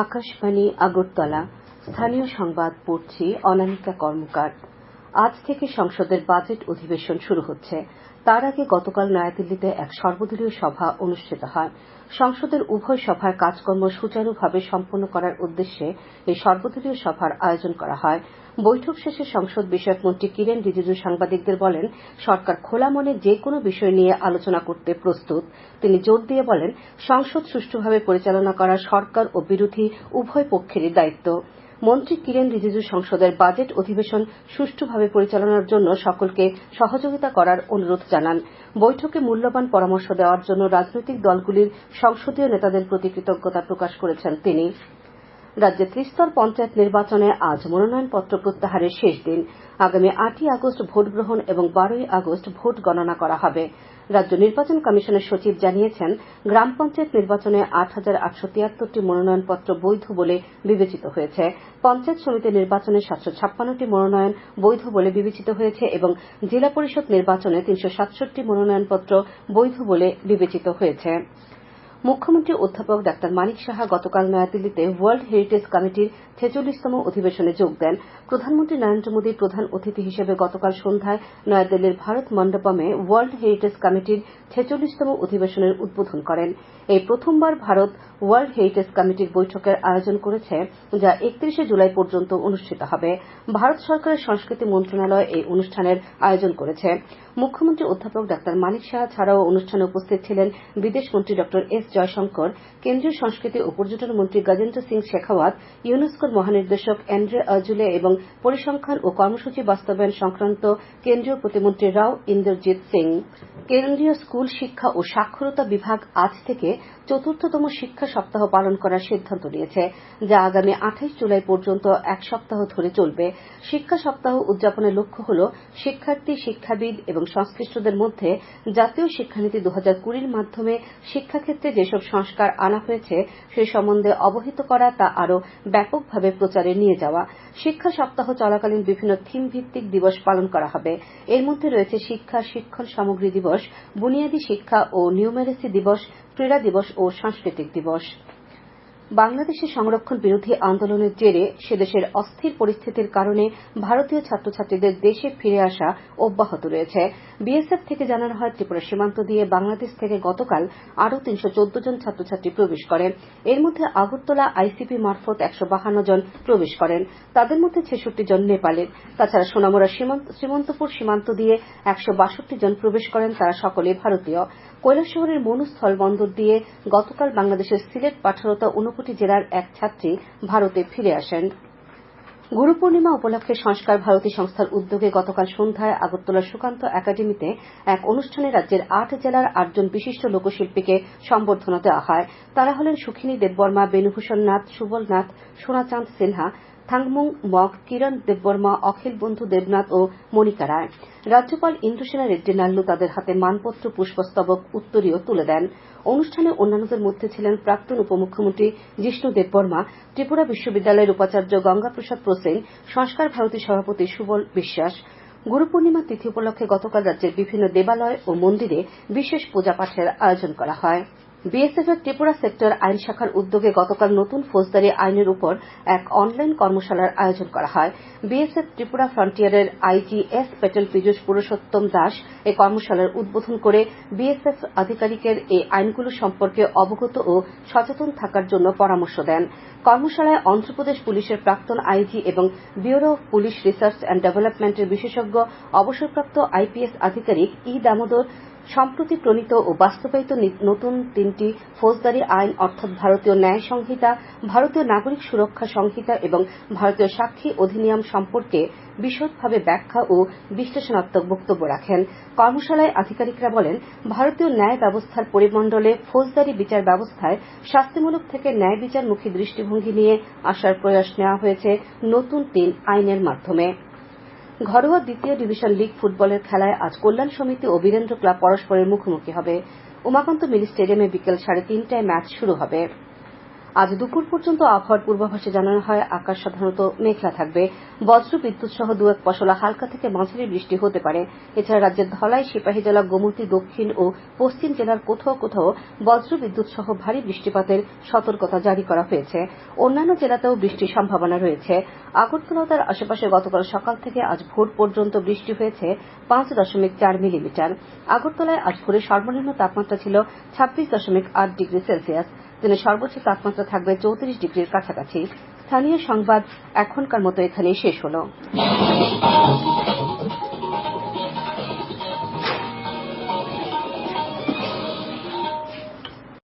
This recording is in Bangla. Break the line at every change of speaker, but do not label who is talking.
আকাশবাণী আগরতলা। স্থানীয় সংবাদ পড়ছি অনামিকা কর্মকার। আজ থেকে সংসদের বাজেট অধিবেশন শুরু হচ্ছে। তার আগে গতকাল নয়াদিল্লিতে এক সর্বদলীয় সভা অনুষ্ঠিত হয়। সংসদের উভয় সভার কাজকর্ম সুচারুভাবে সম্পন্ন করার উদ্দেশ্যে এই সর্বদলীয় সভার আয়োজন করা হয়। বৈঠক শেষে সংসদ বিষয়ক মন্ত্রী কিরেন রিজিজু সাংবাদিকদের বলেন, সরকার খোলা মনে যে কোনো বিষয় নিয়ে আলোচনা করতে প্রস্তুত। তিনি জোর দিয়ে বলেন, সংসদ সুষ্ঠুভাবে পরিচালনা করা সরকার ও বিরোধী উভয় পক্ষেরই দায়িত্ব। মন্ত্রী কিরেন রিজিজু সংসদের বাজেট অধিবেশন সুষ্ঠুভাবে পরিচালনার জন্য সকলকে সহযোগিতা করার অনুরোধ জানান। বৈঠকে মূল্যবান পরামর্শ দেওয়ার জন্য রাজনৈতিক দলগুলির সংসদীয় নেতাদের প্রতি কৃতজ্ঞতা প্রকাশ করেছেন তিনি। রাজ্যে ত্রিস্তর পঞ্চায়েত নির্বাচনে আজ মনোনয়নপত্র প্রত্যাহারের শেষ দিন। আগামী 8ই আগস্ট ভোট গ্রহণ এবং 12ই আগস্ট ভোট গণনা করা হবে। রাজ্য নির্বাচন কমিশনের সচিব জানিয়েছেন, গ্রাম পঞ্চায়েত নির্বাচনে 8,873টি মনোনয়নপত্র বৈধ বলে বিবেচিত হয়েছে। পঞ্চায়েত সমিতি নির্বাচনে 756টি মনোনয়ন বৈধ বলে বিবেচিত হয়েছে এবং জেলা পরিষদ নির্বাচনে 367টি মনোনয়নপত্র বৈধ বলে বিবেচিত হয়েছে। মুখ্যমন্ত্রী অধ্যাপক ডাক্তার মানিক সাহা গতকাল নয়াদিল্লিতে ওয়ার্ল্ড হেরিটেজ কমিটির 46তম অধিবেশনে যোগ দেন। প্রধানমন্ত্রী নরেন্দ্র মোদীর প্রধান অতিথি হিসেবে গতকাল সন্ধ্যায় নয়াদিল্লির ভারত মণ্ডপমে ওয়ার্ল্ড হেরিটেজ কমিটির 46তম অধিবেশনের উদ্বোধন করেন। এই প্রথমবার ভারত ওয়ার্ল্ড হেরিটেজ কমিটির বৈঠকের আয়োজন করেছে, যা 31শে জুলাই পর্যন্ত অনুষ্ঠিত হবে। ভারত সরকারের সংস্কৃতি মন্ত্রণালয় এই অনুষ্ঠানের আয়োজন করেছে। মুখ্যমন্ত্রী অধ্যাপক ডাক্তার মানিক সাহা ছাড়াও অনুষ্ঠানে উপস্থিত ছিলেন বিদেশমন্ত্রী ডক্টর এস জয়শঙ্কর, কেন্দ্রীয় সংস্কৃতি ও পর্যটন মন্ত্রী গজেন্দ্র সিং শেখাওয়াত, ইউনেস্কোর মহানির্দেশক অ্যান্ড্রে আজুলে এবং পরিসংখ্যান ও কর্মসূচি বাস্তবায়ন সংক্রান্ত কেন্দ্রীয় প্রতিমন্ত্রী রাও ইন্দ্রজিৎ সিং। কেন্দ্রীয় স্কুল শিক্ষা ও সাক্ষরতা বিভাগ আজ থেকে ৪র্থতম শিক্ষা সপ্তাহ পালন করার সিদ্ধান্ত নিয়েছে, যা আগামী 28 জুলাই পর্যন্ত এক সপ্তাহ ধরে চলবে। শিক্ষা সপ্তাহ উদযাপনের লক্ষ্য হল শিক্ষার্থী, শিক্ষাবিদ এবং সংশ্লিষ্টদের মধ্যে জাতীয় শিক্ষানীতি 2020-র মাধ্যমে শিক্ষাক্ষেত্রে যেসব সংস্কার আনা হয়েছে সে সম্বন্ধে অবহিত করা, তা আরও ব্যাপকভাবে প্রচারে নিয়ে যাওয়া। শিক্ষা সপ্তাহ চলাকালীন বিভিন্ন থিম ভিত্তিক দিবস পালন করা হবে। এর মধ্যে রয়েছে শিক্ষা, শিক্ষণ সামগ্রী দিবস, বুনিয়াদী শিক্ষা ও নিউমেরেসি দিবস, ক্রীড়া দিবস ও সাংস্কৃতিক দিবস। বাংলাদেশে সংরক্ষণ বিরোধী আন্দোলনের জেরে সেদেশের অস্থির পরিস্থিতির কারণে ভারতীয় ছাত্রছাত্রীদের দেশে ফিরে আসা অব্যাহত রয়েছে। বিএসএফ থেকে জানানো হয়, ত্রিপুরা সীমান্ত দিয়ে বাংলাদেশ থেকে গতকাল আরও 314 জন ছাত্রছাত্রী প্রবেশ করেন। এর মধ্যে আগরতলা আইসিপি মারফত 152 জন প্রবেশ করেন। তাদের মধ্যে 66 জন নেপালের। তাছাড়া সোনামুড়া শ্রীমন্তপুর সীমান্ত দিয়ে 162 জন প্রবেশ করেন। তারা সকলেই ভারতীয়। কৈলাসহরের মনু স্থলবন্দর দিয়ে গতকাল বাংলাদেশের সিলেট, পাঠারতা, ঊনকোটি জেলার এক ছাত্রী ভারতে ফিরে আসেন। গুরু পূর্ণিমা উপলক্ষে সংস্কার ভারতী সংস্থার উদ্যোগে গতকাল সন্ধ্যায় আগরতলার সুকান্ত একাডেমিতে এক অনুষ্ঠানে রাজ্যের 8 জেলার 8 জন বিশিষ্ট লোকশিল্পীকে সম্বর্ধনা দেওয়া হয়। তারা হলেন সুখিনী দেববর্মা, বেণুভূষণ নাথ, সুবল নাথ, সোনাচাঁদ সিনহা, থাংমুং মগ, কিরণ দেববর্মা, অখিল বন্ধু দেবনাথ ও মনিকা রায়। রাজ্যপাল ইন্দ্রসেনা রেড্ডি নাল্লু তাদের হাতে মানপত্র, পুষ্পস্তবক, উত্তরীয় তুলে দেন। অনুষ্ঠানে অন্যান্যদের মধ্যে ছিলেন প্রাক্তন উপমুখ্যমন্ত্রী জিষ্ণু দেববর্মা, ত্রিপুরা বিশ্ববিদ্যালয়ের উপাচার্য গঙ্গাপ্রসাদ প্রসেন, সংস্কার ভারতী সভাপতি সুবল বিশ্বাস। গুরু পূর্ণিমা তিথি উপলক্ষে গতকাল রাজ্যের বিভিন্ন দেবালয় ও মন্দিরে বিশেষ পূজাপাঠের আয়োজন করা হয়। বিএসএফ এর ত্রিপুরা সেক্টর আইন শাখার উদ্যোগে গতকাল নতুন ফৌজদারি আইনের উপর এক অনলাইন কর্মশালার আয়োজন করা হয়। বিএসএফ ত্রিপুরা ফ্রন্টিয়ারের আইজি এস পেটেল পীযূষ পুরুষোত্তম দাস এই কর্মশালার উদ্বোধন করে বিএসএফ আধিকারিকের এই আইনগুলো সম্পর্কে অবগত ও সচেতন থাকার জন্য পরামর্শ দেন। কর্মশালায় অন্ধ্রপ্রদেশ পুলিশের প্রাক্তন আইজি এবং bureau of police research and ডেভেলপমেন্টের বিশেষজ্ঞ অবসরপ্রাপ্ত আইপিএস আধিকারিক ই দামোদর সম্প্রতি প্রণীত ও বাস্তবায়িত নতুন 3টি ফৌজদারি আইন, অর্থাৎ ভারতীয় ন্যায় সংহিতা, ভারতীয় নাগরিক সুরক্ষা সংহিতা এবং ভারতীয় সাক্ষী অধিনিয়ম সম্পর্কে বিশদভাবে ব্যাখ্যা ও বিশ্লেষণাত্মক বক্তব্য রাখেন। কর্মশালায় আধিকারিকরা বলেন, ভারতীয় ন্যায় ব্যবস্থার পরিমণ্ডলে ফৌজদারি বিচার ব্যবস্থায় শাস্তিমূলক থেকে ন্যায় বিচারমুখী দৃষ্টিভঙ্গি নিয়ে আসার প্রয়াস নেওয়া হয়েছে নতুন 3 আইনের মাধ্যমে। ঘরোয়া দ্বিতীয় ডিভিশন লীগ ফুটবলের খেলায় আজ কল্যাণ সমিতি ও বীরেন্দ্র ক্লাব পরস্পরের মুখোমুখি হবে। উমাকান্ত মিনি স্টেডিয়ামে বিকেল 3:30টায় ম্যাচ শুরু হবে। আজ দুপুর পর্যন্ত আবহাওয়ার পূর্বাভাসে জানানো হয় আকাশ সাধারণত মেঘলা থাকবে। বজ্র বিদ্যুৎ সহ দু এক পশলা হালকা থেকে মাঝারি বৃষ্টি হতে পারে। এছাড়া রাজ্যের ধলাই, সিপাহীজলা, গোমতী, দক্ষিণ ও পশ্চিম জেলার কোথাও কোথাও বজ্র বিদ্যুৎ সহ ভারী বৃষ্টিপাতের সতর্কতা জারি করা হয়েছে। অন্যান্য জেলাতেও বৃষ্টির সম্ভাবনা রয়েছে। আগরতলা ও তার আশেপাশে গতকাল সকাল থেকে আজ ভোর পর্যন্ত বৃষ্টি হয়েছে 5.4 মিলিমিটার। আগরতলায় আজ ভোরে সর্বনিম্ন তাপমাত্রা ছিল 26.8 ডিগ্রি সেলসিয়াস। দিনের সর্বোচ্চ তাপমাত্রা থাকবে 34 ডিগ্রির কাছাকাছি। স্থানীয় সংবাদ এখনকার মতো এখানেই শেষ হলো।